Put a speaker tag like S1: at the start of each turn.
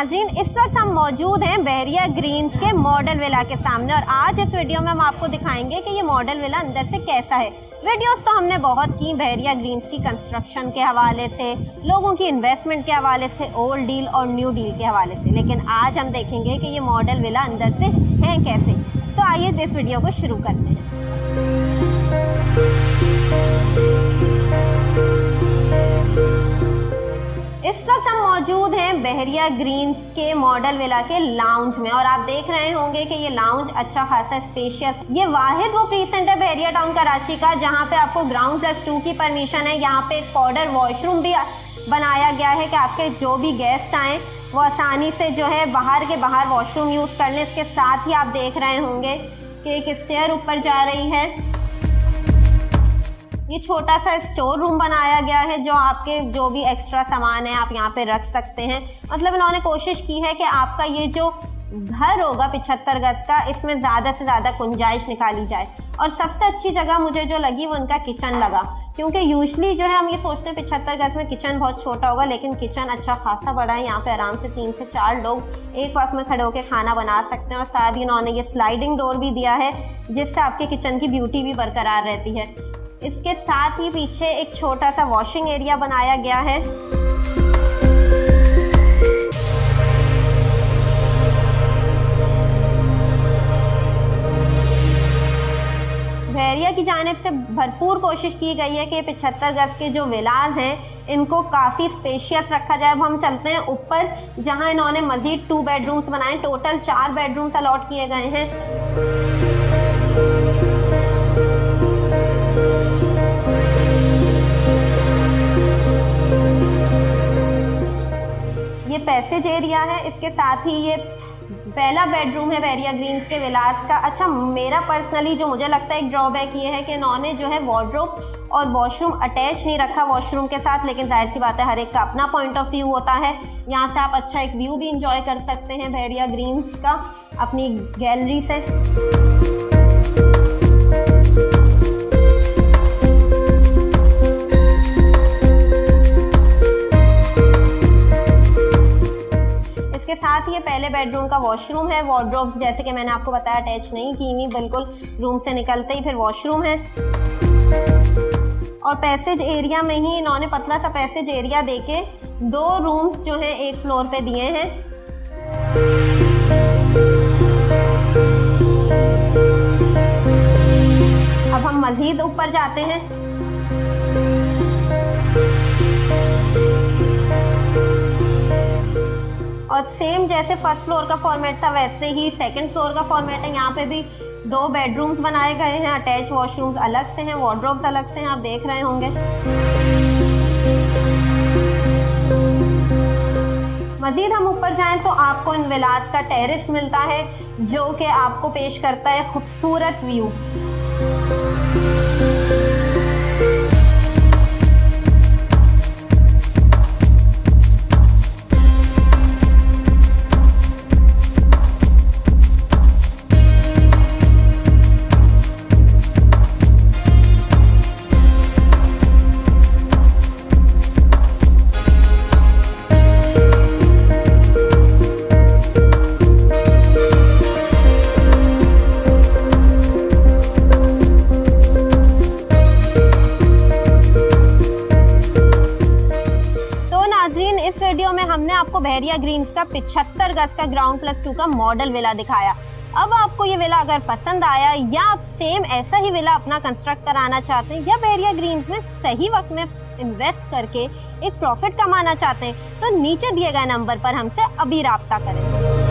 S1: नाज़रीन, इस वक्त हम मौजूद हैं बहरिया ग्रीन्स के मॉडल विला के सामने और आज इस वीडियो में हम आपको दिखाएंगे कि ये मॉडल विला अंदर से कैसा है। वीडियोस तो हमने बहुत की बहरिया ग्रीन्स की कंस्ट्रक्शन के हवाले से, लोगों की इन्वेस्टमेंट के हवाले से, ओल्ड डील और न्यू डील के हवाले से, लेकिन आज हम देखेंगे कि ये मॉडल विला अंदर से है कैसे। तो आइए इस वीडियो को शुरू करते हैं। इस वक्त हम मौजूद हैं बहरिया ग्रीन्स के मॉडल विला के लाउंज में और आप देख रहे होंगे कि ये लाउंज अच्छा खासा स्पेशियस, ये वाहिद वो प्रीसेंट है बहरिया टाउन कराची का जहां पे आपको ग्राउंड+2 की परमिशन है। यहाँ पे एक पाउडर वॉशरूम भी बनाया गया है कि आपके जो भी गेस्ट आए वो आसानी से जो है बाहर के बाहर वॉशरूम यूज कर लें। इसके साथ ही आप देख रहे होंगे कि एक स्टेयर ऊपर जा रही है। ये छोटा सा स्टोर रूम बनाया गया है जो आपके जो भी एक्स्ट्रा सामान है आप यहाँ पे रख सकते हैं। मतलब इन्होंने कोशिश की है कि आपका ये जो घर होगा 75 गज का, इसमें ज़्यादा से ज़्यादा गुंजाइश निकाली जाए। और सबसे अच्छी जगह मुझे जो लगी वो उनका किचन लगा, क्योंकि यूजली जो है हम ये सोचते हैं 75 गज में किचन बहुत छोटा होगा, लेकिन किचन अच्छा खासा बड़ा है। यहाँ पे आराम से 3 से 4 लोग एक वक्त में खड़े होकर खाना बना सकते हैं। और साथ ही इन्होंने ये स्लाइडिंग डोर भी दिया है जिससे आपके किचन की ब्यूटी भी बरकरार रहती है। इसके साथ ही पीछे एक छोटा सा वॉशिंग एरिया बनाया गया है। बहरिया की जानिब से भरपूर कोशिश की गई है कि 75 गज के जो विलास हैं इनको काफ़ी स्पेशियस रखा जाए। अब हम चलते हैं ऊपर जहां इन्होंने मजीद 2 बेडरूम्स बनाए। टोटल 4 बेडरूम्स अलॉट किए गए हैं। ये पैसेज एरिया है। इसके साथ ही ये पहला बेडरूम है बहरिया ग्रीन्स के विलास का। अच्छा, मेरा पर्सनली जो मुझे लगता है एक ड्रॉबैक ये है कि इन्होंने जो है वार्डरोब और वॉशरूम अटैच नहीं रखा वॉशरूम के साथ, लेकिन जाहिर सी बात है हर एक का अपना पॉइंट ऑफ व्यू होता है। यहाँ से आप अच्छा एक व्यू भी इंजॉय कर सकते हैं बहरिया ग्रीन्स का अपनी गैलरी से। इसके साथ ये पहले बेडरूम का वॉशरूम है। वार्डरोब जैसे कि मैंने आपको बताया अटैच नहीं की हुई, बिल्कुल रूम से निकलते ही फिर वॉशरूम है। और पैसेज एरिया में ही इन्होंने पतला सा पैसेज एरिया देके 2 रूम्स जो हैं एक फ्लोर पे दिए हैं। अब हम मजीद ऊपर जाते हैं। और सेम जैसे फर्स्ट फ्लोर का फॉर्मेट था वैसे ही सेकंड फ्लोर का फॉर्मेट है। यहाँ पे भी 2 बेडरूम्स बनाए गए हैं। अटैच वॉशरूम्स अलग से हैं, वार्डरोब्स अलग से हैं, आप देख रहे होंगे। मजीद हम ऊपर जाएं तो आपको इन विलास का टेरेस मिलता है जो कि आपको पेश करता है खूबसूरत व्यू। इस वीडियो में हमने आपको बहरिया ग्रीन्स का 75 गज का ग्राउंड+2 का मॉडल विला दिखाया। अब आपको ये विला अगर पसंद आया या आप सेम ऐसा ही विला अपना कंस्ट्रक्ट कराना चाहते हैं या बहरिया ग्रीन्स में सही वक्त में इन्वेस्ट करके एक प्रॉफिट कमाना चाहते हैं तो नीचे दिए गए नंबर पर हमसे अभी राब्ता करें।